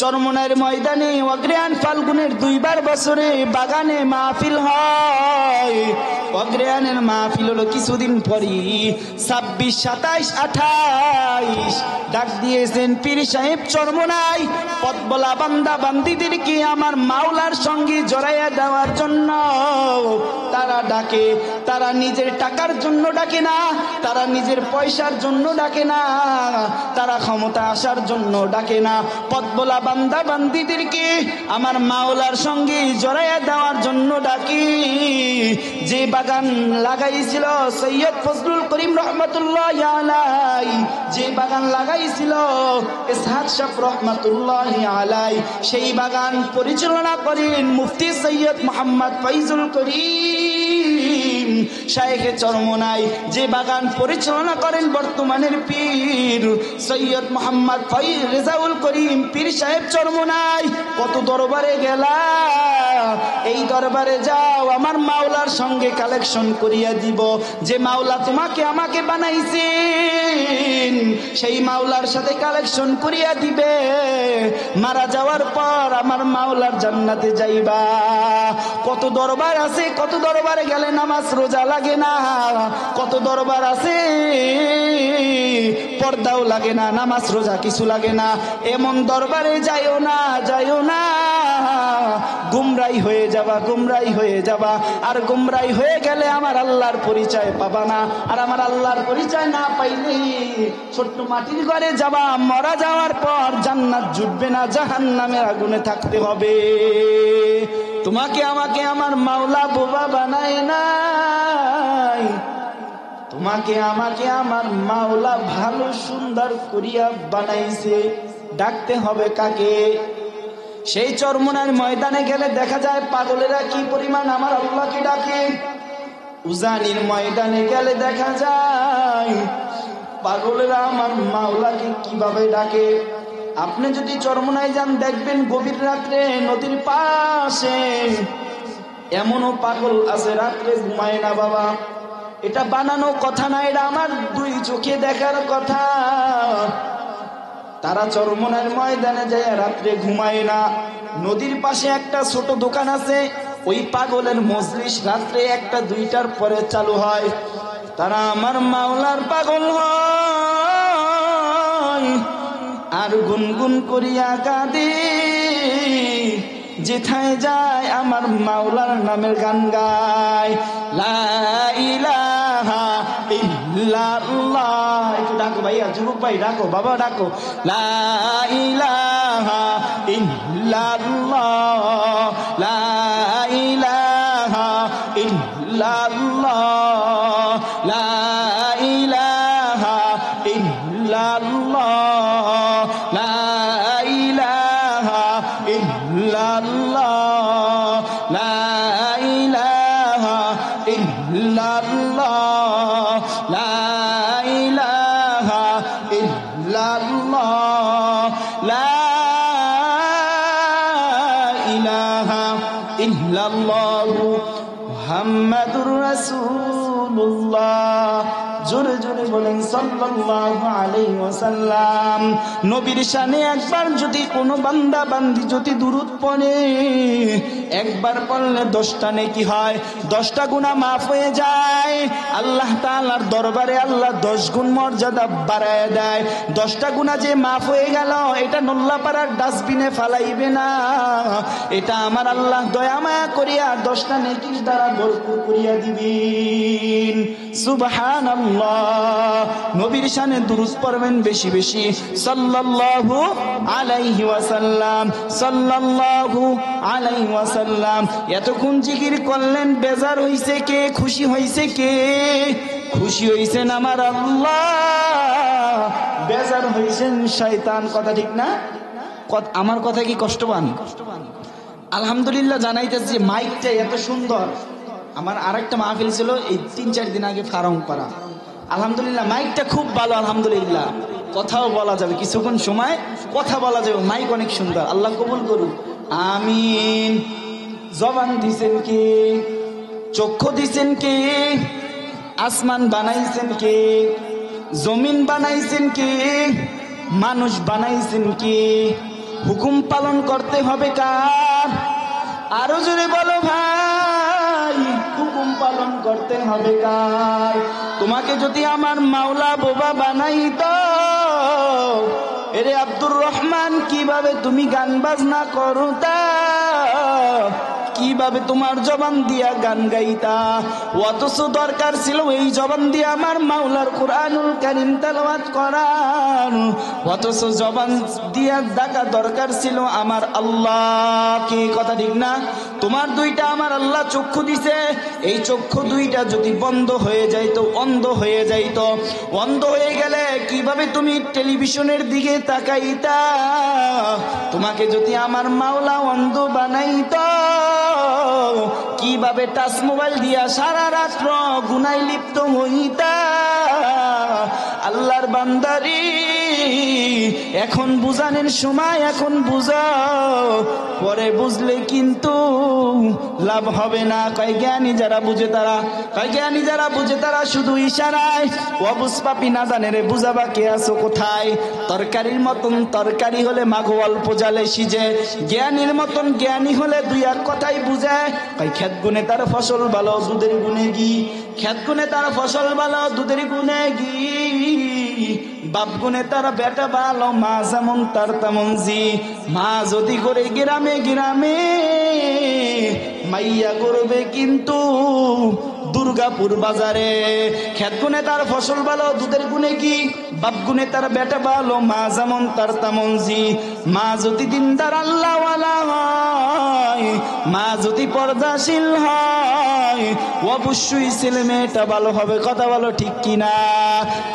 চরমনাইয়ের ময়দানে অগ্রহায়ণ ফাল্গুনের 2 বার বছরে বাগানে মাহফিল হয়। অগ্রহায়ণের মাহফিল হলো কিছুদিন পরই 26, 27, 28 ডাক দিয়েছেন পীর সাহেব চরমনাই পথবলা বান্দা বান্দিদেরকে আমার মাওলার সঙ্গে জড়াইয়া দেওয়ার জন্য তারা ডাকে। তারা নিজের টাকার জন্য ডাকে না, তারা নিজের পয়সার জন্য ডাকে না, তারা ক্ষমতা আসার জন্য ডাকে না। পথবলা বান্দা বান্দিদেরকে আমার মাওলার সঙ্গে জড়াইয়া দেওয়ার জন্য ডাকি। যে বাগান লাগাইছিল সৈয়দ ফজলুল করিম রহমাতুল্লাহি আলাইহি, যে বাগান লাগাইছিল ইসহাক সাহেব রহমাতুল্লাহি আলাইহি, সেই বাগান পরিচালনা করেন মুফতি সৈয়দ মোহাম্মদ ফয়জুল করিম শাইখে চরমনাই। যে বাগান পরিচালনা করেন বর্তমানের পীর সৈয়দ মোহাম্মদ রেজাউল করিম পীর সাহেব চরমনাই। কত দরবারে গেলা, এই দরবারে যাও, আমার মাওলার সঙ্গে কালেকশন করিয়া দিব। যে মাওলা তোমাকে আমাকে বানাইছেন সেই মাওলার সাথে কালেকশন করিয়া দিবে। মারা যাওয়ার পর আমার মাওলার জান্নাতে যাইবা। কত দরবার আছে, কত দরবারে গেলে নামাজ রোজা লাগে না, কত দরবার আছে পর্দাও লাগে না, নামাজ রোজা কিছু লাগে না। এমন দরবারে যাইও না, যাইও না, গুমরাই হয়ে যাবা, গুমরাই হয়ে যাবা। আর গুমরাই হয়ে গেলে আমার আল্লাহর পরিচয় পাবা না। আর আমার আল্লাহর পরিচয় না পাইলে ছোট্ট মাটির ঘরে যাবা, মরা যাওয়ার পর জান্নাত জুটবে না, জাহান্নামের আগুনে থাকতে হবে। তোমাকে আমাকে আমার মাওলা বোবা বানায় নাই, তোমাকে আমাকে আমার মাওলা ভালো সুন্দর করিয়া বানাইছে। ডাকতে হবে কাকে? সেই চরমনাইয়ের ময়দানে গেলে দেখা যায় পাগলেরা কি পরিমাণ আমার আল্লাহকে ডাকে। উজানির ময়দানে গেলে দেখা যায় পাগলেরা আমার মাওলাকে কিভাবে ডাকে। আপনি যদি চরমনাই যান দেখবেন গভীর রাত্রে নদীর পাশে এমনও পাগল আছে রাত্রে ঘুমায় না বাবা। এটা বানানো কথা না, এটা আমার 2 চোখে দেখার কথা। তারা চরমনাইয়ের ময়দানে যায় রাত্রে ঘুমায় না। নদীর পাশে একটা ছোট দোকান আছে, ওই পাগলের মজলিস রাত্রে 1টা 2টার পরে চালু হয়। তারা আমার মাওলার পাগল হয় আর গুনগুন করিয়া কাঁদে। যেথায় যায় আমার মাওলার নামের গান গায়, লা ইলাহা ইল্লাল্লাহ। একটু ডাকো ভাইয়া, যুবক ভাই ডাকো, বাবা ডাকো, লা ইলাহা ইল্লাল্লাহ, লা ইলাহা ইল্লাল্লাহ, লা ইলাহা ইল্লাল্লাহ, লা ইলাহা ইল্লাল্লাহ, লা ইলাহা ইল্লাল্লাহ, লা ইলাহা ইল্লাল্লাহ, লা ইলাহা ইল্লাল্লাহু মুহাম্মাদুর রাসূলুল্লাহ। জোরে জোরে বলেন সাল্লাল্লাহু আলাইহি ওয়াসাল্লাম। নবীর শানে একবার যদি কোনো বান্দা বান্দি যদি দুরূদ পড়ে, একবার পড়লে 10টা নেকি হয়, 10টা গুনাহ মাফ হয়ে যায়। আল্লাহ তাআলার দরবারে আল্লাহ 10 গুণ মর্যাদা বাড়ায় দেয়। 10টা গুনাহ যে মাফ হয়ে গেল, এটা নল্লাপাড়ার ডাস্টবিনে ফালাইবে না, এটা আমার আল্লাহ দয়া মায়া করিয়া 10টা নেকির দ্বারা ভরপুর করিয়া দিবেন। সুবহানাল্লাহ। নবীর শানে দুরূদ পড়বেন বেশি বেশি, সাল্লাল্লাহু আলাইহি ওয়াসাল্লাম, সাল্লাল্লাহু আলাইহি ওয়াসাল্লাম। এতক্ষণ জিকির করলেন, বেজার হইছে কে, খুশি হইছে কে? খুশি হইছেন আমার আল্লাহ, বেজার হইছেন শয়তান। কথা ঠিক না? আমার কথা কি কষ্ট পান? আলহামদুলিল্লাহ জানাইতেছি, মাইকটা এত সুন্দর। আমার আরেকটা মাহফিল ছিল এই 3-4 দিন আগে ফারং পাড়া, আলহামদুলিল্লাহ মাইকটা খুব ভালো, আলহামদুলিল্লাহ কথাও বলা যাবে, কিছুক্ষণ সময় কথা বলা যাবে, মাইক অনেক সুন্দর। আল্লাহ কবুল করুন, আমিন। জবান দিছেন কে? চক্ষু দিছেন কে? আসমান বানাইছেন কে? জমিন বানাইছেন কে? মানুষ বানাইছেন কে? হুকুম পালন করতে হবে কার? আরো জোরে বলো ভাই, হুকুম পালন করতে হবে কার? তোমাকে যদি আমার মাওলা বোবা বানাইতো, এরে আব্দুর রহমান, কিভাবে তুমি গান বাজনা করতা? কিভাবে তোমার জবান দিয়া গান গাইতা? অথচ দরকার ছিল এই জবান দিয়ে আমার মাওলার কুরআনুল কারীম তেলাওয়াত করার, অথচ জবান দিয়া ডাকা দরকার ছিল আমার আল্লাহ। কি কথা ঠিক না? তোমার দুইটা আমার আল্লাহ চক্ষু দিছে, এই চক্ষু দুইটা যদি বন্ধ হয়ে যাইতো, অন্ধ হয়ে যাইতো, অন্ধ হয়ে গেলে কিভাবে তুমি টেলিভিশনের দিকে তাকাইতা? তোমাকে যদি আমার মাওলা অন্ধ বানাইতো, কিভাবে টাচ মোবাইল দিয়া সারা রাত্র গুনায় লিপ্ত হইতা? আল্লাহর বান্দারি, এখন বুঝানোর সময়, এখন বুঝাও, পরে বুঝলে কিন্তু লাভ হবে না। কয় জ্ঞানী যারা বুঝে তারা, কয় জ্ঞানী যারা বুঝে তারা শুধু ইশারায়। অবুঝ পাপি না জানে রে, বুঝাবা কে আছো কোথায়? তরকারির মতন তরকারি হলে মাগো অল্প জালে সিজে, জ্ঞানীর মতন জ্ঞানী হলে দুই এক কথাই বুঝে। কয় খেত গুনে তার ফসল ভালো, দুধের গুনে ঘি, খেত গুনে তার ফসল ভালো, দুধের গুনে ঘি, বাপ গুনে তার বেটা ভালো, মা যেমন তার তেমন জি। মা যদি করে গ্রামে গ্রামে, মাইয়া করবে কিন্তু দুর্গাপুর বাজারে। খেত গুনে তার ফসল ভালো, দুধের গুনে কি, বাপ গুনে তার বেটা ভালো, মা যেমন তার তেমন জি। মা যদি দিনদার আল্লাহওয়ালা হয়, মা যদি পর্দাশীল হয়, অবশ্যই ছেলে মেয়েটা ভালো হবে। কথা বলো ঠিক কিনা?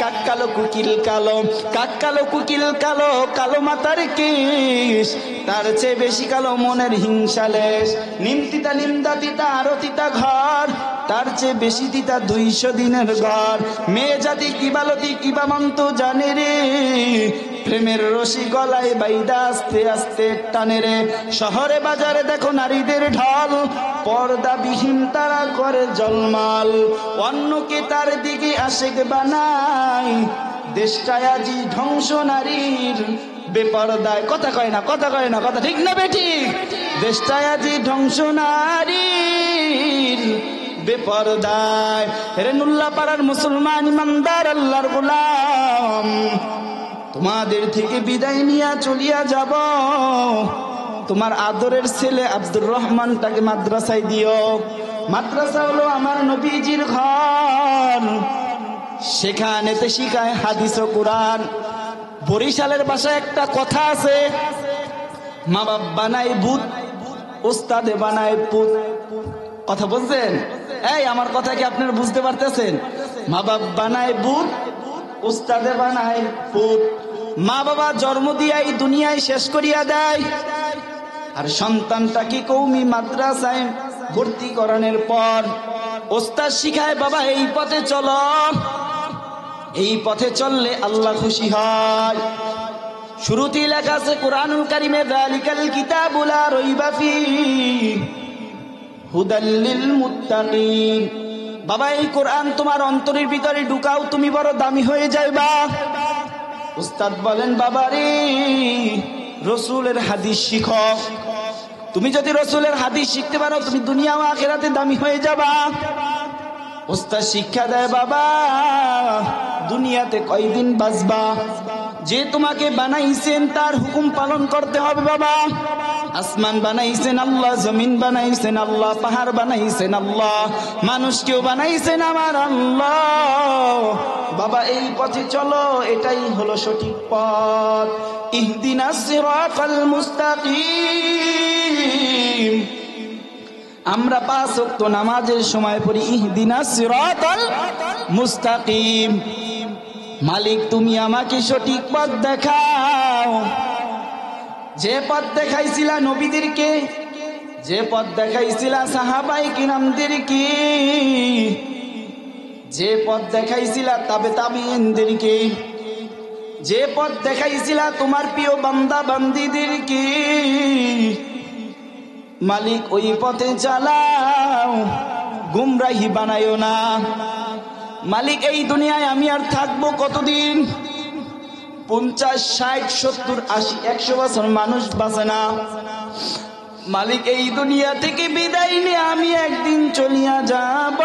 কাক কালো কুকিল কালো, কাক কালো কুকিল কালো, কালো মাথার কেশ, তার চেয়ে বেশি কালো মনের হিংসালেশ। নিম তিতা নিন্দা তিতা আরো তিতা ঘর, তার চেয়ে বেশি তিতা 200 দিনের ঘর। মেয়ে জাতি কি বালতি কিবা মন্ত জানে রে, প্রেমের রশি গলায় বাইদা আস্তে আস্তে টানে রে। শহরে বাজারে দেখো নারীদের ঢল, পর্দাবিহীন তারা করে জলমাল, অন্যকে তার দিকে আশেক বানায়। দেশটায় আজি ধ্বংস নারীর বেপরদায়। কথা কয় না, কথা কয় না, কথা ঠিক না বেঠিক? দেশটায় আজি ধ্বংস নারীর বেপরদায়। রেনুল্লাহ পাড়ার মুসলমান ইমানদার আল্লাহর গোলাম, তোমাদের থেকে বিদায় নিয়ে চলিয়া যাব। তোমার আদরের ছেলে আব্দুর রহমানটাকে মাদ্রাসায় দিও। মাদ্রাসা হলো আমার নবীজির ঘর, সেখানেতে শিখায় হাদিস ও কুরআন। বরিশালের ভাষায় একটা কথা আছে, মা বাপ বানায় ভূত, ওস্তাদে বানায় পুত। কথা বুঝছেন? এই আমার কথা কি আপনারা বুঝতে পারতেছেন? মা বাপ বানায় ভূত, ওস্তাদে বানায় পুত। মা বাবা জন্ম দিয়াই দুনিয়ায় শেষ করিয়া দেয়, আর সন্তানটাকে কওমি মাদ্রাসায় ভর্তি করানোর পর ওস্তাদ শিখায়, বাবা এই পথে চলো, এই পথে চললে আল্লাহ খুশি হয়। শুরুতেই লেখা আছে কুরআনুল কারীমে, যালিকাল কিতাবু লা রাইবা ফীহি হুদাল লিল মুত্তাকিন। বাবা এই কোরআন তোমার অন্তরের ভিতরে ঢুকাও, তুমি বড় দামি হয়ে যাইবা। উস্তাদ বলেন, বাবারে রসুলের হাদিস শিখো, তুমি যদি রসুলের হাদিস শিখতে পারো, তুমি দুনিয়া ও আখিরাতে দামি হয়ে যাবা। উস্তাদ শিক্ষা দেয়, বাবা দুনিয়াতে কয়দিন বাঁচবা, যে তোমাকে বানাইছেন তার হুকুম পালন করতে হবে। বাবা আসমান বানাইছেন আল্লাহ, জমিন বানাইছেন আল্লাহ, পাহাড় বানাইছেন আল্লাহ, মানুষকেও বানাইছেন আমার আল্লাহ। বাবা এই পথে চলো, এটাই হলো সঠিক পথ। ইহদিনাস সিরাতাল মুস্তাকিম। আমরা 5 ওয়াক্ত নামাজের সময় পড়ি ইহদিনাস সিরাতাল মুস্তাকিম। মালিক তুমি আমাকে সঠিক পথ দেখাও, যে পথ দেখাইছিলা নবীদেরকে, যে পথ দেখাইছিলা সাহাবায়ে কিরামদেরকে, যে পথ দেখাইছিলা তাবেঈনদেরকে, যে পথ দেখাইছিলা তোমার প্রিয় বান্দা বান্দীদেরকে, মালিক ওই পথে চালাও, গুমরাহি বানায়ো না। মালিক এই দুনিয়ায় আমি আর থাকবো কতদিন? 50, 60, 70, 80, 100 বছর মানুষ বাঁচে না। মালিক এই দুনিয়া থেকে বিদায় নিয়ে আমি একদিন চলিয়া যাব।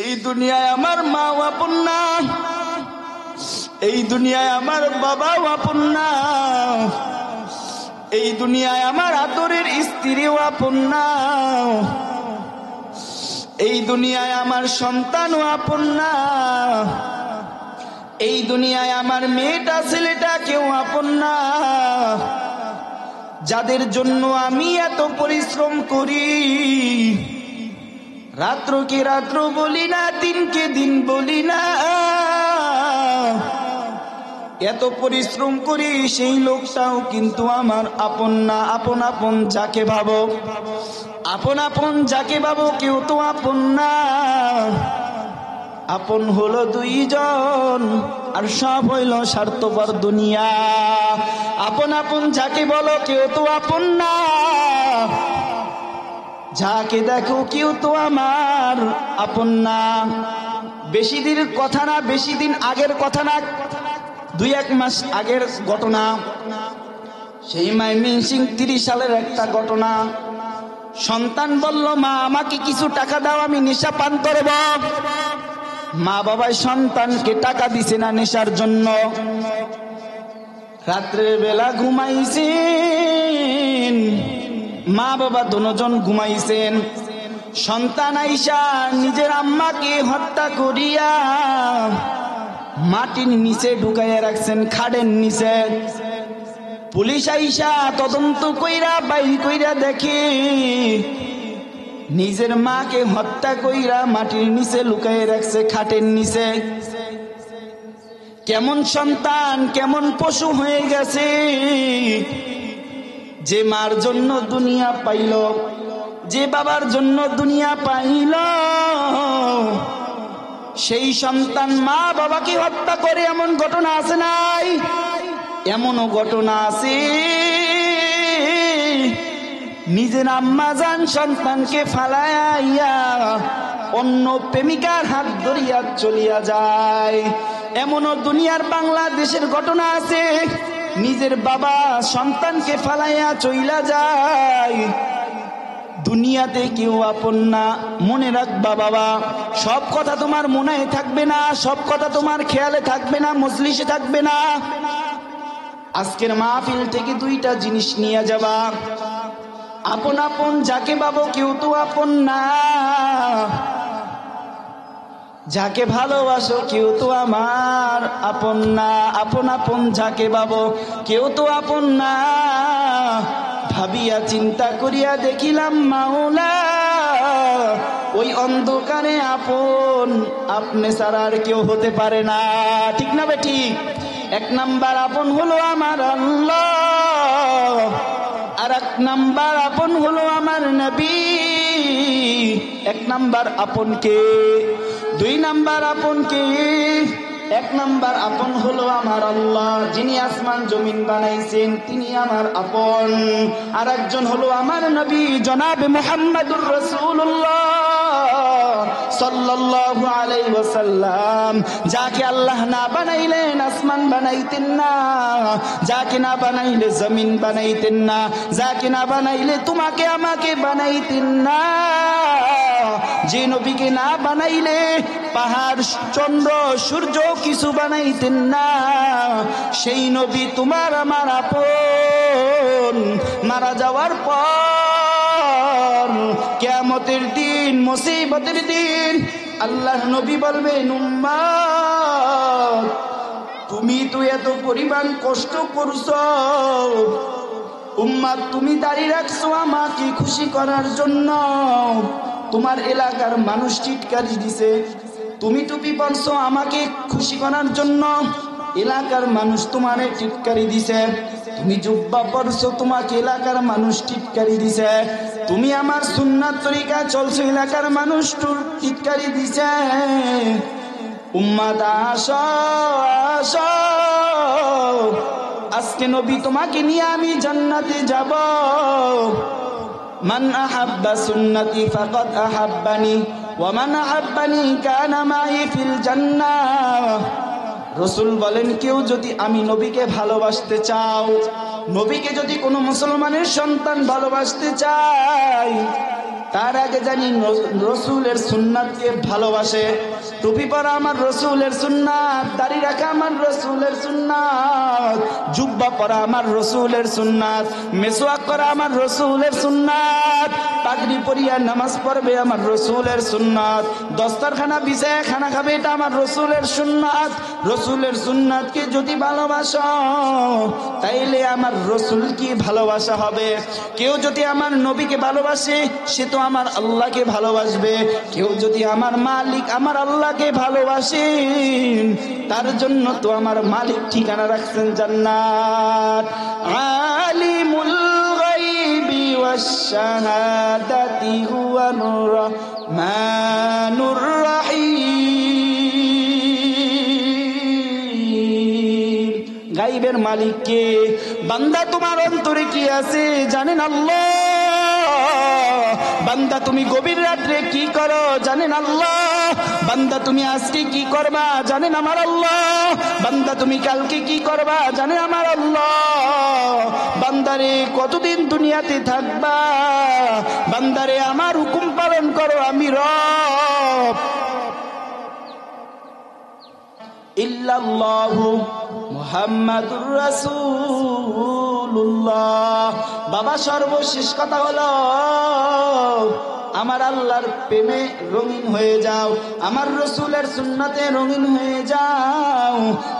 এই দুনিয়ায় আমার মা আপন না, এই দুনিয়ায় আমার বাবাও আপন না, এই দুনিয়ায় আমার আদরের স্ত্রীও আপন না, এই দুনিয়ায় আমার সন্তানও আপন না, এই দুনিয়ায় আমার মেয়েটা ছেলেটা কেউ আপন না। যাদের জন্য আমি এত পরিশ্রম করি, রাত্রকে রাত্র বলি না, দিনকে দিন বলি না, এত পরিশ্রম করি, সেই লোকটাও কিন্তু আমার আপন না। আপন আপন যাকে ভাবো, আপন আপন যাকে ভাবো, কেউ তো আপন না। আপন হলো দুইজন, আর সব হইল স্বার্থপর দুনিয়া। আপন আপন যাকে বলো, কেউ তো আপন না। যাকে দেখো কেউ তো আমার আপন না। বেশি দিনের কথা না, বেশি দিন আগের কথা না, 2-1 মাস আগের ঘটনা। সেই ময়মনসিং 30 সালের একটা ঘটনা। সন্তান বলল, মা আমাকে কিছু টাকা দাও, আমি নেশা পান করব। মা বাবা সন্তানকে টাকা দিছে না নেশার জন্য। রাত্রের বেলা ঘুমাইছেন, মা বাবা দুজন ঘুমাইছেন। সন্তান আইসা নিজের আম্মাকে হত্যা করিয়া মাটির নিচে ঢুকাইয়া রাখছেন, খাড়ের নিচে। পুলিশ আইসা তদন্ত কইরা বাইর কইরা দেখে নিজের মাকে হত্যা কইরা মাটির নিচে লুকাইয়া রাখছে, খাটের নিচে। কেমন সন্তান, কেমন পশু হয়ে গেছে, যে মার জন্য দুনিয়া পাইল, যে বাবার জন্য দুনিয়া পাইল, সেই সন্তান মা বাবাকে হত্যা করে। এমন ঘটনা আছে নাই? এমনও ঘটনা আছে নিজের আম্মা জান সন্তানকে ফালাইয়া অন্য প্রেমিকার হাত ধরিয়া চলিয়া যায়। এমনও দুনিয়ার বাংলাদেশের ঘটনা আছে, নিজের বাবা সন্তানকে ফালাইয়া চইলা যায়। দুনিয়াতে কেউ আপন না। মনে রাখবা বাবা, সব কথা তোমার মনে থাকবে না, সব কথা তোমার খেয়ালে থাকবে না, মজলিসে থাকবে না। আজকের মাহফিল থেকে 2টা জিনিস নিয়ে যাবা। আপন আপন যাকে ভাবো, কেউ তো আপন না। যাকে ভালোবাসো, কেউ তো আমার আপন না। আপন আপন যাকে ভাবো, কেউ তো আপন না। ভাবিয়া চিন্তা করিয়া দেখিলাম মাওলা, ওই অন্ধকারে আপন আপনি ছাড়া আর কেউ হতে পারে না। ঠিক না বে ঠিক? 1 নাম্বার আপন হলো আমার আল্লাহ, আর 1 নাম্বার আপন হলো আমার নবী। 1 নাম্বার আপন কে? 2 নাম্বার আপন কে? 1 নাম্বার আপন হলো আমার আল্লাহ, যিনি আসমান জমিন বানাইছেন, তিনি আমার আপন। আর একজন হলো আমার নবী জনাবে মুহাম্মদুর রাসূলুল্লাহ সাল্লাল্লাহু আলাইহি ওয়াসাল্লাম, যাকে আল্লাহ না বানাইলেন আসমান বানাইতেন না, যাকে না বানাইলে জমিন বানাইতেন না, যাকে না বানাইলে তোমাকে আমাকে বানাইতেন না, যে নবীকে না বানাইলে পাহাড় চন্দ্র সূর্য কিছু বানাইতেন না, সেই নবী তোমার আমার আপন। মারা যাওয়ার পর কিয়ামতের দিন, মুসিবতের দিন, আল্লাহর নবী বলবেন, উম্মত তুমি তো এত পরিমাণ কষ্ট করছো, উম্মত তুমি দাঁড়িয়ে রাখছো আমাকে খুশি করার জন্য, তোমার এলাকার মানুষ টিটকারি দিছে, তুমি টুপি পরছো আমাকে খুশি করার জন্য, এলাকার মানুষ তোমারে টিটকারি দিছে, তুমি জুব্বা পরছো তোমাকে এলাকার মানুষ টিটকারি দিছে, তুমি আমার সুন্নাত তরিকা চলছো এলাকার মানুষ টিটকারি দিছে। উম্মত আসো আসো, আজকে নবী তোমাকে নিয়ে আমি জান্নাতে যাব। মান আহাব্বা সুন্নতি ফাকাদ আহাব্বানি ওয়ামান আহাব্বানি কানা মাই ফিল জান্নাহ। রাসূল বলেন, কেউ যদি আমি নবীকে ভালোবাসতে চাও, নবীকে যদি কোনো মুসলমানের সন্তান ভালোবাসতে চায়, তার আগে জানি রসুলের সুন্নাতকে ভালোবাসে। টুপি পরা আমার রসুলের সুন্নাত, দাড়ি রাখা আমার রসুলের সুন্নাত, জুব্বা পরা আমার রসুলের সুন্নাত, মেসওয়াক করা আমার রসুলের সুন্নাত, পাগড়ি পরিয়া নামাজ পড়বে আমার রসুলের সুন্নাত, দস্তরখানা বিছায় খানা খাবে এটা আমার রসুলের সুন্নাত। রসুলের সুন্নাতকে যদি ভালোবাসো তাইলে আমার রসুল কি ভালোবাসা হবে। কেউ যদি আমার নবীকে ভালোবাসে সে তো আমার আল্লাহকে ভালোবাসবে। কেউ যদি আমার মালিক আমার আল্লাহকে ভালোবাসে তার জন্য তো আমার মালিক ঠিকানা রাখছেন জান্নাত। আলিমুল গায়বি ওয়াশ শাহাদাতি হুয়ার রহমানুর রহিম। গায়বের মালিক কে? বান্দা তোমার অন্তরে কি আছে জানেন আল্লাহ। বান্দা তুমি গভীর রাত্রে কি করো জানেন আল্লাহ। বান্দা তুমি আজকে কি করবা জানেন আমার আল্লাহ। বান্দা তুমি কালকে কি করবা জানেন আমার আল্লাহ। বান্দারে কতদিন দুনিয়াতে থাকবা, বান্দারে আমার হুকুম পালন করো আমি রব। ইল্লাল্লাহু মুহাম্মাদুর রাসূলুল্লাহ। বাবা সর্বশেষ কথা হলো আমার আল্লাহর প্রেমে রঙিন হয়ে যাও, আমার রসুলের সুন্নাতে রঙিন হয়ে যাও।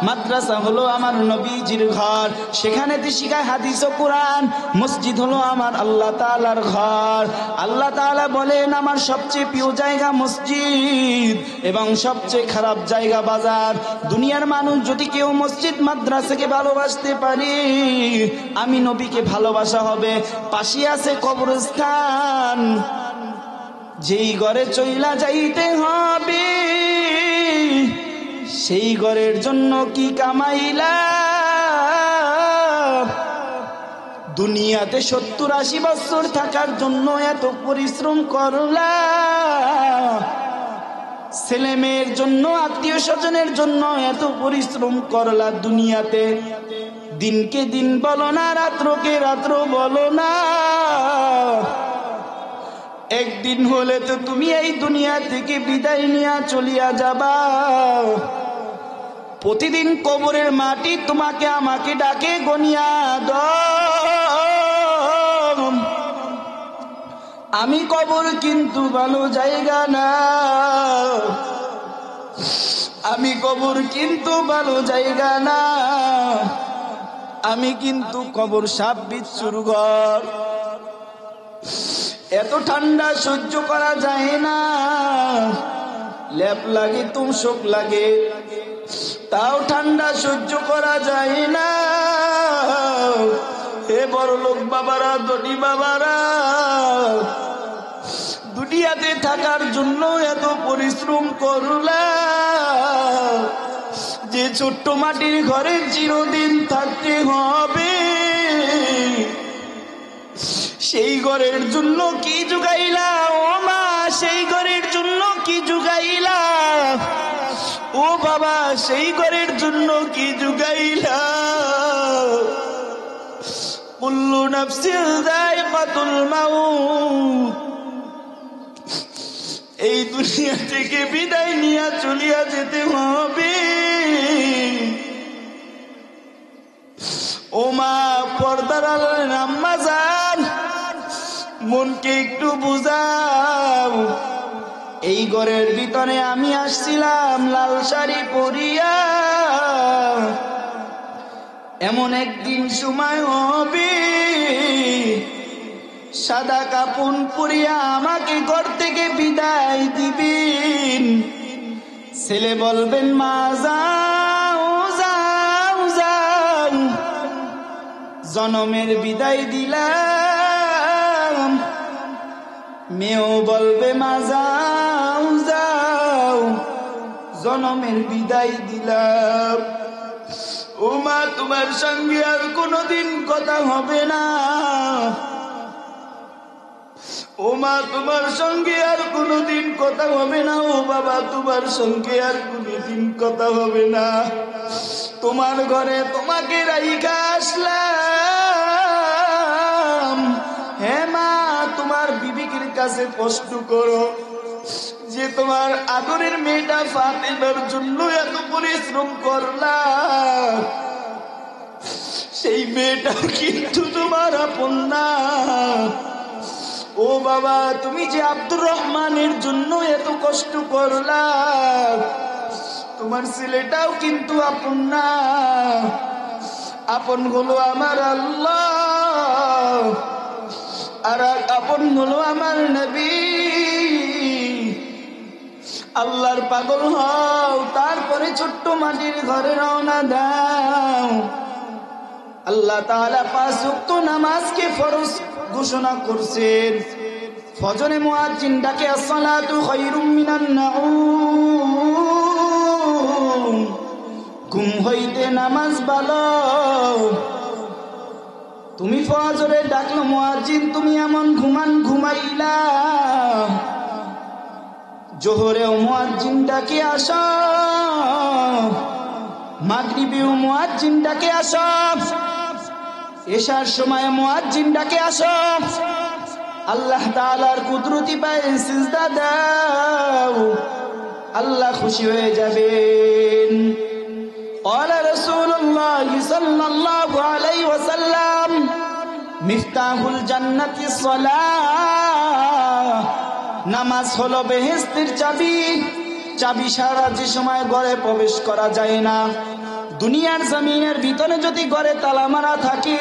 মাদ্রাসা হলো আমার নবীজির ঘর, সেখানে শিখায় হাদিস ও কোরআন। মসজিদ হলো আমার আল্লাহ তাআলার ঘর। আল্লাহ তাআলা বলেন আমার সবচেয়ে প্রিয় জায়গা মসজিদ এবং সবচেয়ে খারাপ জায়গা বাজার। দুনিয়ার মানুষ যদি কেউ মসজিদ মাদ্রাসাকে ভালোবাসতে পারে, আমি নবীকে ভালোবাসা হবে। পাশে আছে কবরস্থান, যেই ঘরে চইলা যাইতে হবে সেই ঘরের জন্য কি কামাইলা। দুনিয়াতে 70-80 বছর থাকার জন্য এত পরিশ্রম করলা, ছেলে মেয়ের জন্য আত্মীয় স্বজনের জন্য এত পরিশ্রম করলা। দুনিয়াতে দিনকে দিন বলো না, রাত্রকে রাত্র বলো না, একদিন হলে তো তুমি এই দুনিয়া থেকে বিদায় নিয়ে চলিয়া যাবা। প্রতিদিন কবরের মাটি তোমাকে আমাকে ডাকে গনিয়া দাও। আমি কবর কিন্তু ভালো জায়গা না, আমি কবর কিন্তু ভালো জায়গা না, আমি কিন্তু কবর সাপ বিচ্ছুর ঘর। এত ঠান্ডা সহ্য করা যায় না, লেপ লাগে তুমশোক লাগে, তাও ঠান্ডা সহ্য করা যায় না। হে বড় লোক বাবারা, ধনী বাবারা, দুনিয়াতে থাকার জন্য এত পরিশ্রম করলা, যে ছোট্ট মাটির ঘরে চিরদিন থাকতে হবে, সেই ঘরের জন্য কি জুগাইলা ও মা, সেই ঘরের জন্য কি জুগাইলা ও বাবা, সেই ঘরের জন্য কি জুগাইলা। কুল্লু নাফসিন যায়কাতুল মাউত। এই দুনিয়া থেকে বিদায় নিয়ে চলিয়া যেতে হবে। ও মা, পর্দার আড়ালে আম্মা জান, মনকে একটু বুঝাও। এই ঘরের ভিতরে আমি আসছিলাম লাল শাড়ি পরিয়া, এমন একদিন সময় হবে সাদা কাপড় পরিয়া আমাকে ঘর থেকে বিদায় দিবেন। ছেলে বলবেন মা যাও যাও যাও, জনমের বিদায় দিলাম। মেয়েও বলবে মা যাও যাও, জনমের বিদায় দিলাম। ও মা, তোমার সঙ্গে আর কোনোদিন কথা হবে না। ও মা, তোমার সঙ্গে আর কোনোদিন কথা হবে না। ও বাবা, তোমার সঙ্গে আর কোনোদিন কথা হবে না। তোমার ঘরে তোমাকে রাইখা আসলাম। হ্যাঁ মা, তোমার বিবিকের কাছে প্রশ্ন করো যে তোমার আদরের মেয়েটা ফাতেমার জন্য এত পরিশ্রম করলাম, সেই মেয়েটাও কিন্তু তোমার আপন না। ও বাবা, তুমি যে আব্দুর রহমানের জন্য এত কষ্ট করলা, তোমার ছেলেটাও কিন্তু আপন না। আপন হলো আমার আল্লাহ, আর আপন হলো আমার নবী। আল্লাহর পাগল হও, তারপরে ছোট্ট মাটির ঘরে রওনা দাও। আল্লাহ তাআলা 5 ওয়াক্ত নামাজকে ফরজ ঘোষণা করছেন। ফজরে মুয়াজ্জিন ডাকে আসসালাতু খায়রুম মিনান নাউম, ঘুম হইতে নামাজ ভালো। তুমি ফজরে ডাকলো মুয়াজ্জিন, তুমি এমন ঘুমাইলা। জোহরেও মুয়াজ্জিন ডাকে আসো, মাগরিবেও মুয়াজ্জিন ডাকে আসো, এশার সময় মুয়াজ্জিন ডাকে আসো। আল্লাহ তাআলার কুদরতি পায়ে সিজদা দাও, আল্লাহ খুশি হয়ে যাবেন। قال رسول الله صلى الله عليه وسلم مفتاح الجنة الصلاة, নামাজ হলো বেহেশতের চাবি। চাবি ছাড়া যে সময় ঘরে প্রবেশ করা যায় না। দুনিয়ার জমিনের ভিতরে যদি ঘরে তালা মারা থাকে,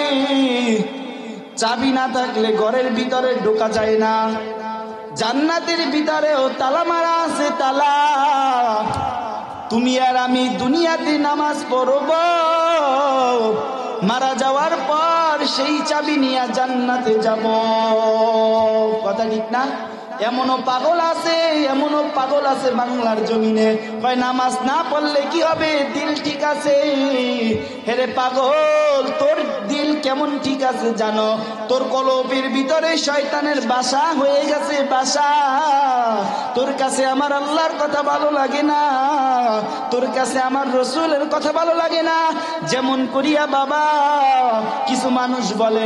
চাবি না থাকলে ঘরের ভিতরে ঢোকা যায় না। জান্নাতের ভিতরেও তালা মারা আছে, তালা। তুমি আর আমি দুনিয়াতে নামাজ পড়ব, মারা যাওয়ার পর সেই চাবি নিয়ে জান্নাতে যাব। কথা ঠিক না? এমনও পাগল আছে বাংলার জমিনে, কয় নামাজ না পড়লে কি হবে, দিল ঠিক আছে। হেরে পাগল, তোর দিল কেমন ঠিক আছে জানো? তোর কলবের ভিতরে শয়তানের বাসা হয়ে গেছে, বাসা। তোর কাছে আমার আল্লাহর কথা ভালো লাগে না, তোর কাছে আমার রসুলের কথা ভালো লাগে না। যেমন করিয়া বাবা কিছু মানুষ বলে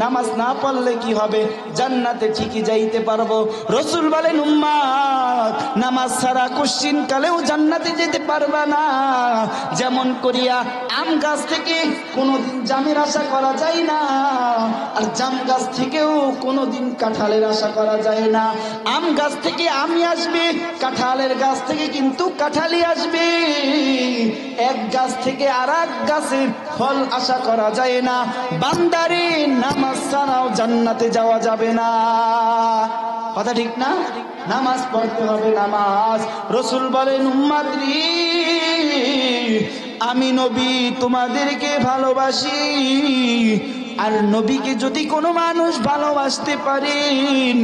নামাজ না পড়লে কি হবে, জান্নাতে ঠিকই যাইতে পারবো। রসুল বলেন উম্মত, নামাজ ছাড়া কোশ্চিন কালেও জান্নাতে যেতে পারবা না। যেমন করিয়া আম গাছ থেকে কোনোদিন জামের আশা করা যায় না, আর জাম গাছ থেকেও কোনোদিন কাঁঠালের আশা করা যায় না। আম গাছ থেকে আমই আসবে, কাঁঠালের গাছ থেকে কিন্তু কাঁঠালই আসবে। এক গাছ থেকে আর এক গাছের ফল আশা করা যায় না। বান্দারে, নামাজ ছাড়াও জান্নাতে যাওয়া যাবে না। কথা ঠিক না? নামাজ পড়তে হবে, নামাজ। রসুল বলেন উম্মতরি, আমি নবী তোমাদেরকে ভালোবাসি, আর নবীকে যদি কোনো মানুষ ভালোবাসতে পারেন,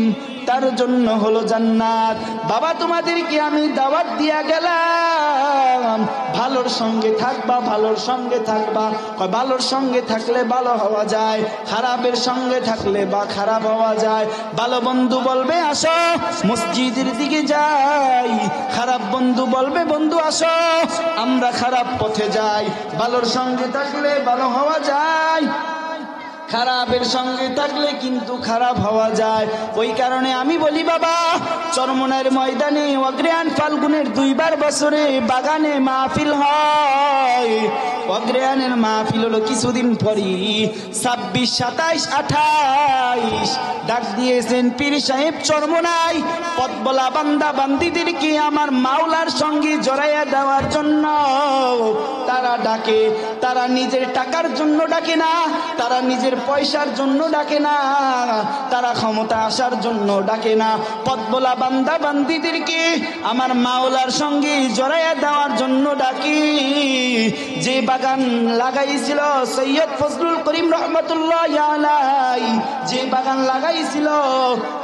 তার জন্য হলো জান্নাত। বাবা, তোমাদেরকে আমি দাওয়াত দিয়া গেলাম, ভালোর সঙ্গে থাকবা, ভালোর সঙ্গে থাকবা। ভালোর সঙ্গে থাকলে ভালো হওয়া যায়, খারাপের সঙ্গে থাকলে বা খারাপ হওয়া যায়। ভালো বন্ধু বলবে আসো মসজিদের দিকে যাই, খারাপ বন্ধু বলবে বন্ধু আসো আমরা খারাপ পথে যাই। ভালোর সঙ্গে থাকলে ভালো হওয়া যায়, খারাপের সঙ্গে থাকলে কিন্তু খারাপ হওয়া যায়। ওই কারণে আমি বলি বাবা, চরমনার ময়দানে অগ্রহায়ণ ফাল্গুনের 2 বার বছরে বাগানে মাহফিল হয়। অগ্রহায়ণের মাহফিল হলো কিছুদিন পরই 26, 27, 28 ডাক দিয়েছেন পীর সাহেব চরমনায় পথবলা বান্দা বান্দিদেরকে আমার মাওলার সঙ্গে জড়াইয়া দেওয়ার জন্য। তারা ডাকে, তারা নিজের টাকার জন্য ডাকে না, তারা নিজের পয়সার জন্য ডাকে না, তারা ক্ষমতা আসার জন্য ডাকে না। পথবলা বান্দা বান্দিদেরকে আমার মাওলার সঙ্গে জড়াইয়া দেওয়ার জন্য ডাকি। যে বাগান লাগাইছিল সৈয়দ ফজলুল করিম রহমতুল্লাহি আলাইহি, যে বাগান লাগাইছিল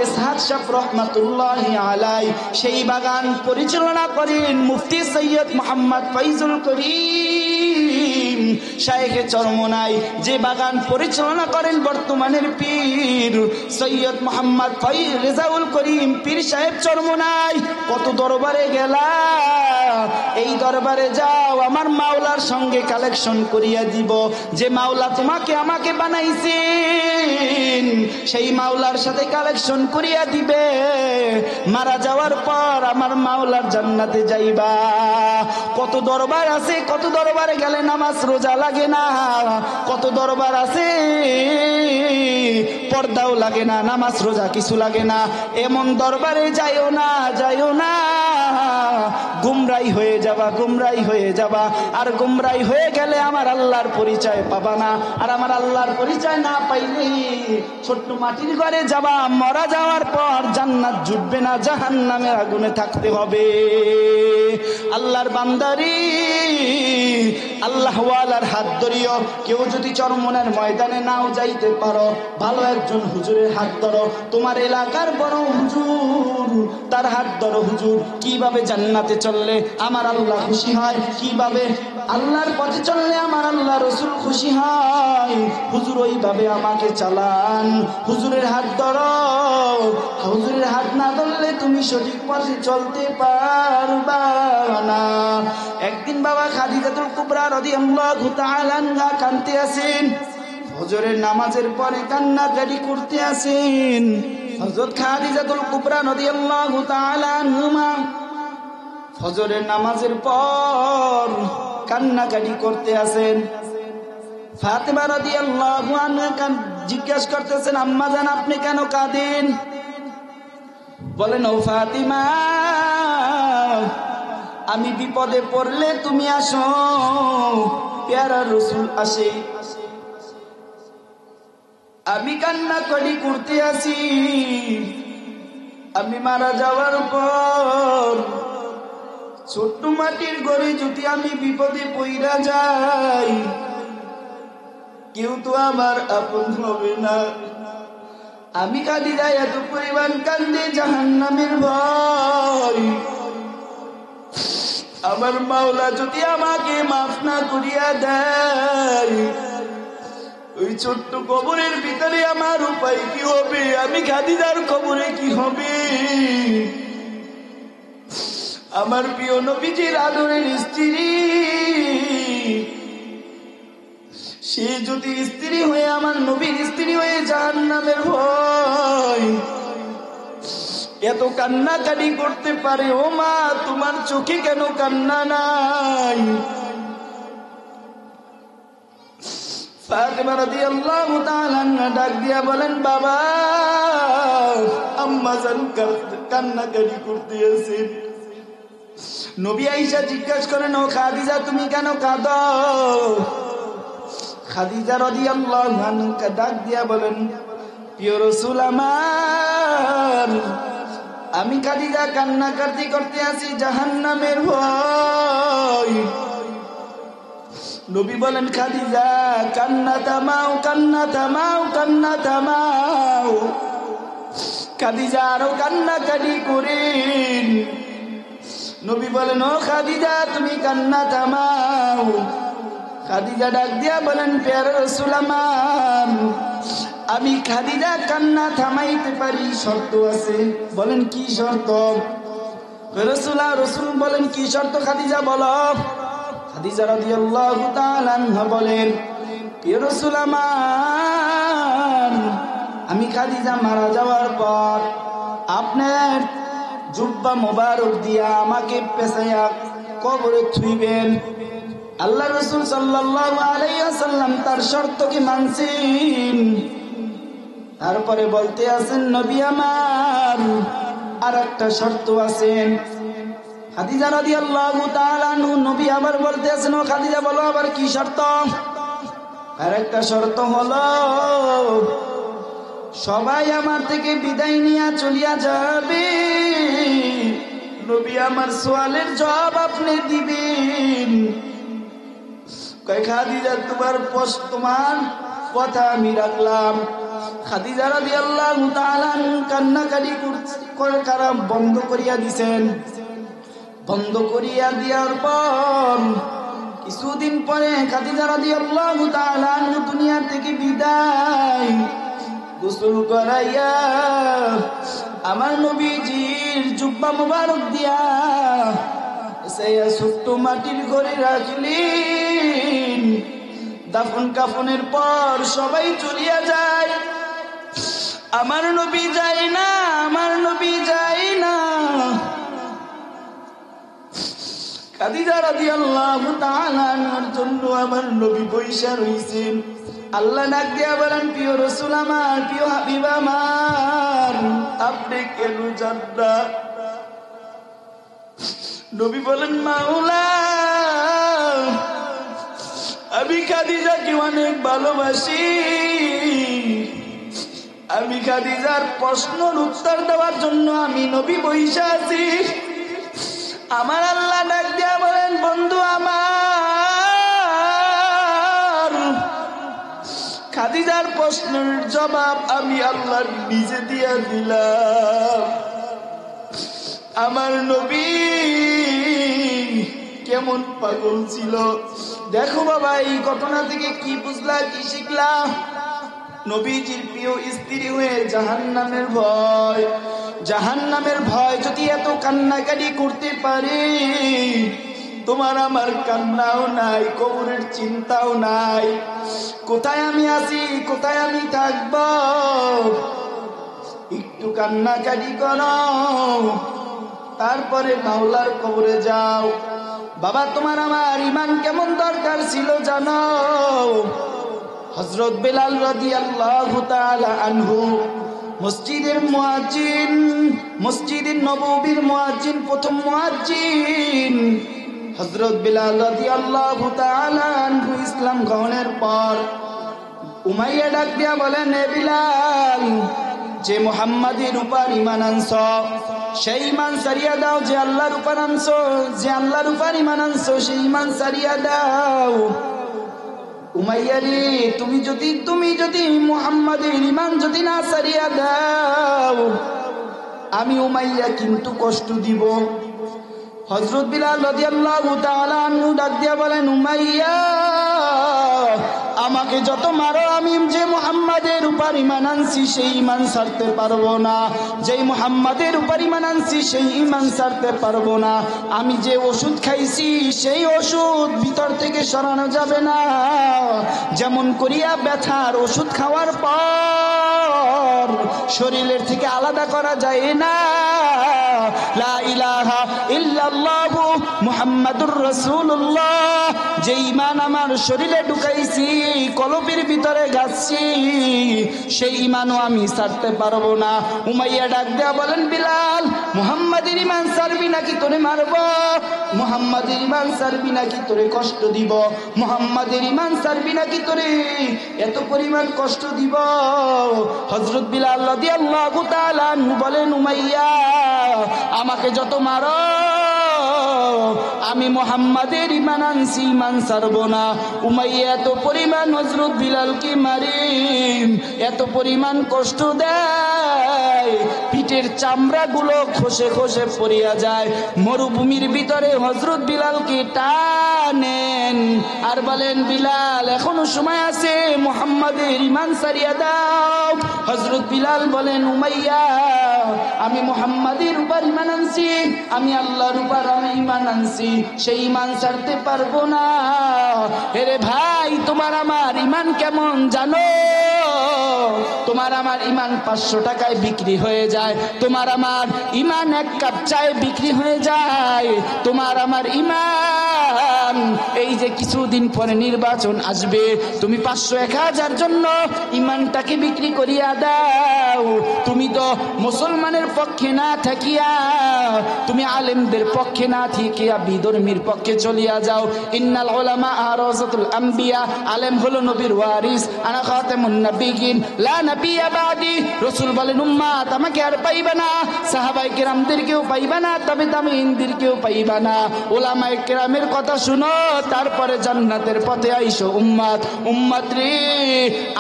ইসহাক সাহেব রহমতুল্লাহি আলাইহি, সেই বাগান পরিচালনা করেন মুফতি সৈয়দ মোহাম্মদ ফয়জুল করিম। শায়েখে চরমনাই, যে বাগান পরিচালনা করেন বর্তমানের পীর সৈয়দ মোহাম্মদ ফয়জ রেজাউল করিম পীর সাহেব চরমনাই। কত দরবারে গেলা, এই দরবারে যাও, আমার মাওলার সঙ্গে কালেকশন করিয়া দিব। যে মাওলা তোমাকে আমাকে বানাইছেন সেই মাওলার সাথে কালেকশন করিয়া দিবে। মারা যাওয়ার পর আমার মাওলার জান্নাতে যাইবা। কত দরবার আছে, কত দরবারে গেলে নামাজ রোজা লাগে না, কত দরবার আছে পর্দাও লাগে না, নামাজ রোজা কিছু লাগে না। এমন দরবারে যাইও না, যাইও না, গুমরাই হয়ে যাবা, গুমরাই হয়ে যাবা। আর গুমরাই হয়ে গেলে আমার আল্লাহর পরিচয় পাবা না। আর আমার আল্লাহর পরিচয় না পাইলে ছোট্ট মাটির ঘরে যাবা, মারা যাওয়ার পর জান্নাত জুটবে না, জাহান্নামের আগুনে থাকতে হবে। আল্লাহর বান্দারি, আল্লাহ ওয়ালার হাত ধরিও। কেউ যদি চরমনের ময়দানে নাও যাইতে পারো, ভালো একজন হুজুরের হাত ধরো। তোমার এলাকার বড় হুজুর, তার হাত ধরো। হুজুর, কিভাবে জান্নাতে চললে আমার আল্লাহ খুশি হয়, কিভাবে আল্লাহর পথে চললে আমার আল্লাহ রসুল খুশি হয়, হুজুর ওইভাবে আমাকে চালান। হুজুরের হাত ধরো। হুজুরের হাত না ধরলে তুমি সঠিক পথে চলতে পারবা না। একদিন বাবা খাদিজাতুল কুবরা রাদিয়াল্লাহু তাআলা আনহা কাঁদতে আছেন, ফজরের নামাজের পরে কান্নাকাটি করতে আছেন। হযরত খাদিজাতুল কুবরা রাদিয়াল্লাহু তাআলা আনহা ফজরের নামাজের পর কান্নাকাটি করতে আছেন। ফাতেমা রাদিয়াল্লাহু আনহা জিজ্ঞাসা করতেছেন, আম্মা জান আপনি কেন কাঁদেন? বলেন, ও ফাতিমা, আমি বিপদে পড়লে তুমি আসো, প্যারা রসুল আসে, আমি কান্নাকাটি করতে আসি। আমি মারা যাওয়ার পর ছোট্ট মাটির ঘরে যদি আমি বিপদে পইরা যাই, কেউ তো আমার আপন হবে না। আমি খাদিজা এত পরিমাণ কান্দে, জাহান্নামের ভয়। আমার মাওলা যদি আমাকে মাফ না করিয়া দেয়, ওই ছোট্ট কবরের ভিতরে আমার উপায় কি হবে? আমি খাদিজার কবরে কি হবে? আমার প্রিয় নবীজির আদরের স্ত্রী, সে যদি স্ত্রী হয়ে আমার নবীর স্ত্রী হয়ে জাহান্নামের ভয় এত কান্নাকাটি করতে পারে, ও মা তোমার চোখে কেন কান্না নাই? ফাতেমা রাদিয়াল্লাহু তাআলা ডাক দিয়া বলেন, বাবা, আম্মা জান কান্নাকাটি করতে আছেন। নবী আয়েশা জিজ্ঞাসা করেন, ও খাদিজা তুমি কেন কাঁদো? খাদিজা রাদিয়াল্লাহু আনহা ডাক দিয়া বলেন, প্রিয় রাসূল আমার, আমি খাদিজা কান্নাকাটি করতে আছি জাহান্নামের ভয়। নবী বলেন, খাদিজা কান্না থামাও, কান্না থামাও, কান্না থামাও। খাদিজা আরো কান্নাকাটি করেন। নবী বলেন, ও খাদিজা তুমি কান্না থামাও। খাদিজা ডাক দিয়া বলেন, প্যারা রাসূল আমার, আমি খাদিজা কান্না থামাইতে পারি, শর্ত আছে। বলেন কি শর্ত? রাসূল বলেন কি শর্ত? খাদিজা বলো। খাদিজা রাদিয়াল্লাহু তাআলা আনহা বলেন, প্রিয় রাসূল আমার, আমি খাদিজা মারা যাওয়ার পর আপনার জুব্বা মোবারক দিয়া আমাকে পেছাইয়া কবরে থুইবেন। আল্লাহ রাসূল সাল্লাল্লাহু আলাইহি ওয়াসাল্লাম তার শর্ত কি মানছেন? তারপরে বলতে আছেন, নবী আমার আর একটা শর্ত আছেন। খাদিজা রাদিয়াল্লাহু তাআলা আনহা নবী আবার বলতে আছেন, ও খাদিজা বলো আবার কি শর্ত? আর একটা শর্ত হলো, সবাই আমার থেকে বিদায় নিয়ে চলিয়া যাবে, নবী আমার সওয়ালের জবাব আপনি দিবেন। কয় খাদিজা তোমার কথা আমি রাখলাম। খাদিজা রাদিয়াল্লাহু তাআলা কান্নাকাটি করা বন্ধ করিয়া দিছেন। বন্ধ করিয়া দেওয়ার পর কিছুদিন পরে খাদিজা রাদিয়াল্লাহু তাআলা আনহা দুনিয়া থেকে বিদায়। গোসল করাইয়া আমার নবীজির জুব্বা মুবারক দিয়া সেই ছোট্ট মাটির ঘরে রাখলেন। দাফন কাফনের পর সবাই চলিয়া যায়, আমার নবী যায় না, আমার নবী যায় না। খাদিজা রাদিয়াল্লাহু তাআলা আনহার জন্য আমার নবী বইসা রইছেন। আল্লাহ ডাক দিয়া বলেন, প্রিয় রাসূল আমার, প্রিয় হাবিব আমার, আপনি কেন যান না? নবী বলেন, মাওলা, আমি খাদিজাকে অনেক ভালোবাসি। আমি খাদিজার প্রশ্নের উত্তর দেওয়ার জন্য আমি নবী বইসা আছি। আমার আল্লাহ ডাক দিয়া বলেন, বন্ধু আমার, খাদিজার প্রশ্নের জবাব আমি আল্লাহ নিজে দিয়া দিলাম। আমার নবী কেমন পাগল ছিল দেখো বাবা। এই ঘটনা থেকে কি বুঝলা, কি শিখলা? নবীজির প্রিয় স্ত্রী হয়ে জাহান্নামের ভয়, জাহান্নামের ভয় যদি এত কান্নাকাটি করতে পারে, তোমার আমার কান্নাও নাই, কবরের চিন্তাও নাই। কোথায় আমি আছি, কোথায় আমি থাকব, একটু কান্নাকাটি করো, তারপরে মাওলার কবরে যাও। বাবা, তোমার আমার ইমান কেমন দরকার ছিল জানো? হযরত বেলাল রাদিয়াল্লাহু তাআলা আনহু মসজিদের মুয়াজ্জিন, মসজিদের নববীর মুয়াজ্জিন, প্রথম মুয়াজ্জিন হযরত বেলাল রাদিয়াল্লাহু তাআলা আনহু ইসলাম গ্রহণের পর উমাইয়া ডাক দিয়া বলেন, হে বিলাল, যে মুহাম্মাদের উপর ঈমান আনছো সেই ঈমান ছাড়িয়া দাও। যে আল্লাহর উপর আনছো, যে আল্লাহর উপর ঈমান আনছো সেই ঈমান ছাড়িয়া দাও। উমাইয়া রে, তুমি যদি মুহাম্মাদের ঈমান যদি না ছাড়িয়া দাও, আমি উমাইয়া কিন্তু কষ্ট দিব। হযরত বিলাল রাদিয়াল্লাহু তাআলা আনহু ডাক দিয়া বলেন, উমাইয়া, আমাকে যত মারো, আমি যে মুহাম্মাদের উপর ঈমান আনছি সেই ঈমান ছাড়তে পারবো না। যেই মুহাম্মাদের উপর ঈমান আনছি সেই ঈমান ছাড়তে পারবো না। আমি যে ওষুধ খাইছি সেই ওষুধ ভিতর থেকে সরানো যাবে না। যেমন করিয়া ব্যথার ওষুধ খাওয়ার পর শরীরের থেকে আলাদা করা যায় না, লা ইলাহা ইল্লাল্লাহু মুহাম্মাদুর রাসূলুল্লাহ, যে ঈমান আমার শরীরে ঢুকাইছি, কলবের ভিতরে গাচ্ছি, সেই ঈমানও আমি ছাড়তে পারবো না। উমাইয়া ডাক দেয়া বলেন, বিলাল, মুহাম্মাদের ঈমান ছাড়বি নাকি তোরে মারব? মুহাম্মাদের ঈমান ছাড়বি নাকি তোরে কষ্ট দিব? মুহাম্মাদের ঈমান ছাড়বি নাকি তোরে এত পরিমাণ কষ্ট দিব? হযরত বিলাল রাদিয়াল্লাহু তাআলা আনহু বলেন, উমাইয়া, আমাকে যত মারো, আমি মুহাম্মাদের ঈমান আনছি, ঈমান ছাড়বো না। উমাইয়া এত পরিমাণ হযরত বিলালকে মারে, এত পরিমাণ কষ্ট দেয়, পিঠের চামড়াগুলো খসে খসে পড়িয়া যায়। মরুভূমির ভিতরে হযরত বিলালকে টানেন আর বলেন, বিলাল, এখনো সময় আছে, মুহাম্মাদের ঈমান ছাড়িয়া দাও। হযরত বিলাল বলেন, উমাইয়া, আমি মুহাম্মাদের উপর ঈমান আনছি, আমি আল্লাহর উপর ঈমান আনছি, সেই ঈমান ছাড়তে পারবো না। এরে ভাই, তোমার আমার ঈমান কেমন জানো? তোমার আমার ঈমান 500 টাকায় বিক্রি হয়ে যায়, তোমার আমার ঈমান 1 কাপ চায়ে বিক্রি হয়ে যায়। তোমার আমার ঈমান, এই যে কিছুদিন পরে নির্বাচন আসবে, তুমি 500 1000 জন্য ঈমানটাকে বিক্রি করিয়া দাও। তুমি তো মুসলমানের পক্ষে না থাকিয়া, তুমি আলেমদের পক্ষে না থাকিয়া বিধর্মীর পক্ষে চলিয়া যাও। ইন্নাল উলামা আরাসাতুল আম্বিয়া, আলেম হলো নবীর ওয়ারিস, আনা খাতামুন নবিয়্যিন লা নবিয়্যা বাদি। রাসূল বলেন, উম্মত আমাকে আর পাইবা না, সাহাবায়ে কেরামদেরকেও পাইবা না, তবে তাবেঈনদেরকেও পাইবা না। উলামায়ে কেরামের কথা শুনো, তারপরে জান্নাতের পথে আইসো। উম্মত, উম্মত রে,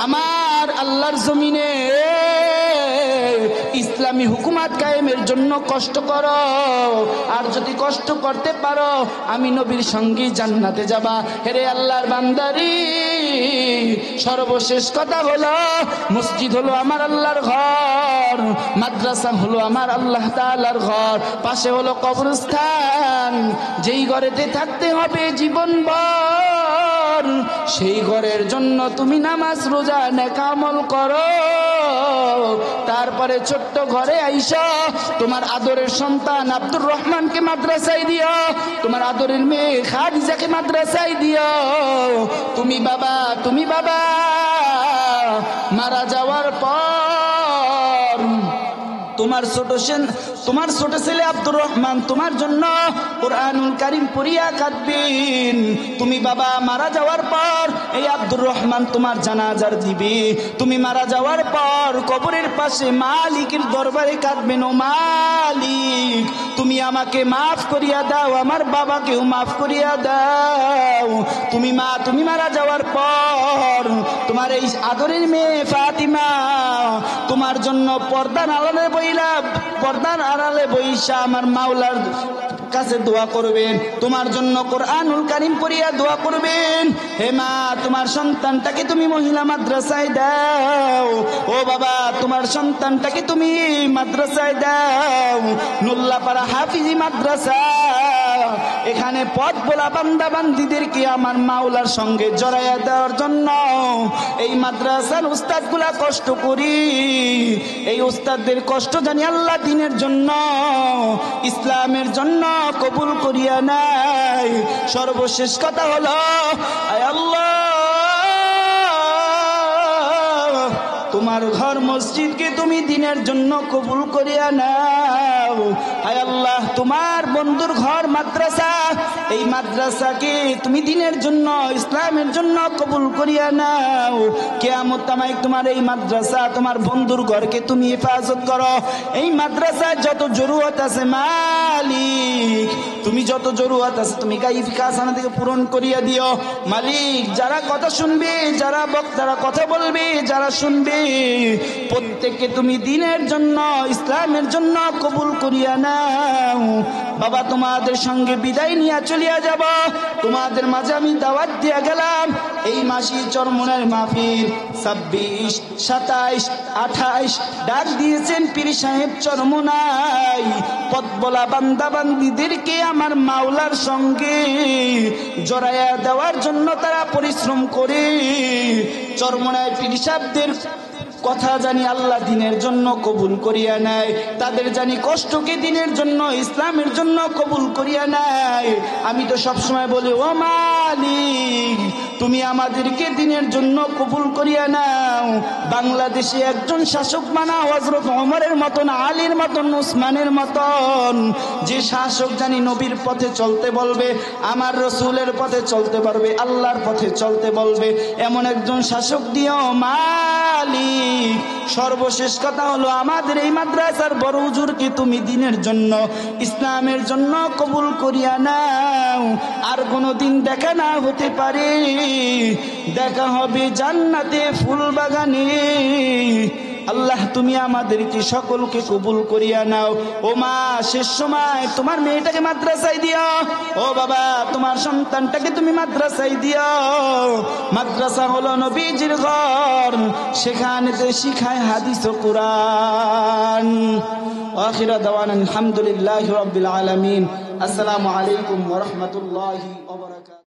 আমার আল্লাহর জমিনে ইসলামী হুকুমত কায়েমের জন্য কষ্ট করো। আর যদি কষ্ট করতে পারো আমি নবীর সঙ্গে জান্নাতে যাবা। হেরে আল্লাহর বান্দারি, সর্বশেষ কথা হলো মসজিদ হলো আমার আল্লাহর ঘর, মাদ্রাসা হলো আমার আল্লাহ তাআলার ঘর, পাশে হলো কবরস্থান। যেই ঘরেতে থাকতে হবে জীবনভর, সেই ঘরের জন্য তুমি নামাজ রোজা নেক আমল করো। তারপরে ছোট্ট ঘরে আইসা তোমার আদরের সন্তান আব্দুর রহমানকে মাদ্রাসায় দিও, তোমার আদরের মেয়ে খাদিজাকে মাদ্রাসায় দিও। তুমি বাবা মারা যাওয়ার পর তোমার ছোট ছেলে আব্দুর রহমান তোমার জন্য কুরআনুল কারীম পড়িয়া কাঁদবেন। তুমি বাবা মারা যাওয়ার পর এই আব্দুর রহমান তোমার জানাজার দিবে। তুমি মারা যাওয়ার পর কবরের পাশে মালিকের দরবারে কাঁদবেন, ও মালিক তুমি আমাকে মাফ করিয়া দাও, আমার বাবাকেও মাফ করিয়া দাও। তুমি মারা যাওয়ার পর তোমার এই আদরের মেয়ে ফাতিমা তোমার জন্য পর্দার আড়ালে বইসা আমার মাওলার কাছে দোয়া করবেন, তোমার জন্য কুরআনুল কারীম পড়িয়া দোয়া করবেন। হে মা, তোমার সন্তানটাকে তুমি মহিলা মাদ্রাসায় দাও। ও বাবা, তোমার সন্তানটাকে তুমি মাদ্রাসায় দাও, নুল্লাপাড়া হাফিজি মাদ্রাসা। এখানে পথ বলা বান্দা বান্দীদেরকে আমার মাওলার সঙ্গে জড়াইয়া দেওয়ার জন্য এই মাদ্রাসার উস্তাদগুলা কষ্ট করি। এই উস্তাদদের কষ্ট জানি আল্লাহ দ্বীনের জন্য, ইসলামের জন্য কবুল করিয়া নাই। সর্বশেষ কথা হলো, আয় আল্লাহ তোমার ঘর মসজিদকে তুমি দ্বীনের জন্য কবুল করিয়া নাও। আয় আল্লাহ তোমার বন্ধুর ঘর মাদ্রাসা, এই মাদ্রাসাকে তুমি দ্বীনের জন্য ইসলামের জন্য কবুল করিয়া নাও। কিয়ামত তামাই তোমার এই মাদ্রাসা তোমার বন্ধুর ঘরকে তুমি হেফাজত করো। এই মাদ্রাসায় যত জরুরত আছে মালিক, তুমি যত জরুরত আছে তুমি গায়বী খাজানা থেকে পূরণ করিয়া দিও। মালিক যারা কথা শুনবে, যারা বক্তারা কথা বলবে, যারা শুনবে প্রত্যেককে তুমি দ্বীনের জন্য ইসলামের জন্য কবুল করিয়া নাও। বাবা তোমাদের সঙ্গে বিদায় নিয়ে চলিয়া যাব, তোমাদের মাঝে আমি দাওয়াত দিয়া গেলাম। এই মাসি চরমনের মাহফিল 26, 27, 28 ডাক দিয়েছেন পীর সাহেব চরমনাই। পথ বলা বান্দা বান্দীদেরকে আমার মাওলার সঙ্গে জড়াইয়া দেওয়ার জন্য তারা পরিশ্রম করে। চরমনায় পীর সাহেবদের কথা জানি আল্লাহ দ্বীনের জন্য কবুল করিয়া নেয়, তাদের জানি কষ্টকে দ্বীনের জন্য ইসলামের জন্য কবুল করিয়া নেয়। আমি তো সবসময় বলি, ও মালিক তুমি আমাদেরকে দ্বীনের জন্য কবুল করিয়া নাও। বাংলাদেশে একজন শাসক বানাও, হযরত ওমরের মতন, আলীর মতন, উসমানের মতন, যে শাসক জানি নবীর পথে চলতে বলবে, আমার রসুলের পথে চলতে পারবে, আল্লাহর পথে চলতে বলবে, এমন একজন শাসক দিও মালিক। সর্বশেষ কথা হলো, আমাদের এই মাদ্রাসার বড় হুজুরকে তুমি দ্বীনের জন্য ইসলামের জন্য কবুল করিয়া নাও। আর কোনদিন দেখা না হতে পারে, দেখা হবে জান্নাতে ফুল বাগানে। আল্লাহ তুমি আমাদেরকে সকলকে কবুল করিয়া নাও। ও মা, শেষ সময় তোমার মেয়েটাকে মাদ্রাসায় দিও। ও বাবা, তোমার সন্তানটাকে তুমি মাদ্রাসায় দিও। মাদ্রাসা হলো নবীজির ঘর, সেখানে শিখায় হাদিস ও কুরআন। আখিরা দাওয়ানা আলহামদুলিল্লাহি রাব্বিল আলামিন। আসসালামু আলাইকুম ওয়া রাহমাতুল্লাহি ওয়া বারাকাতুহু।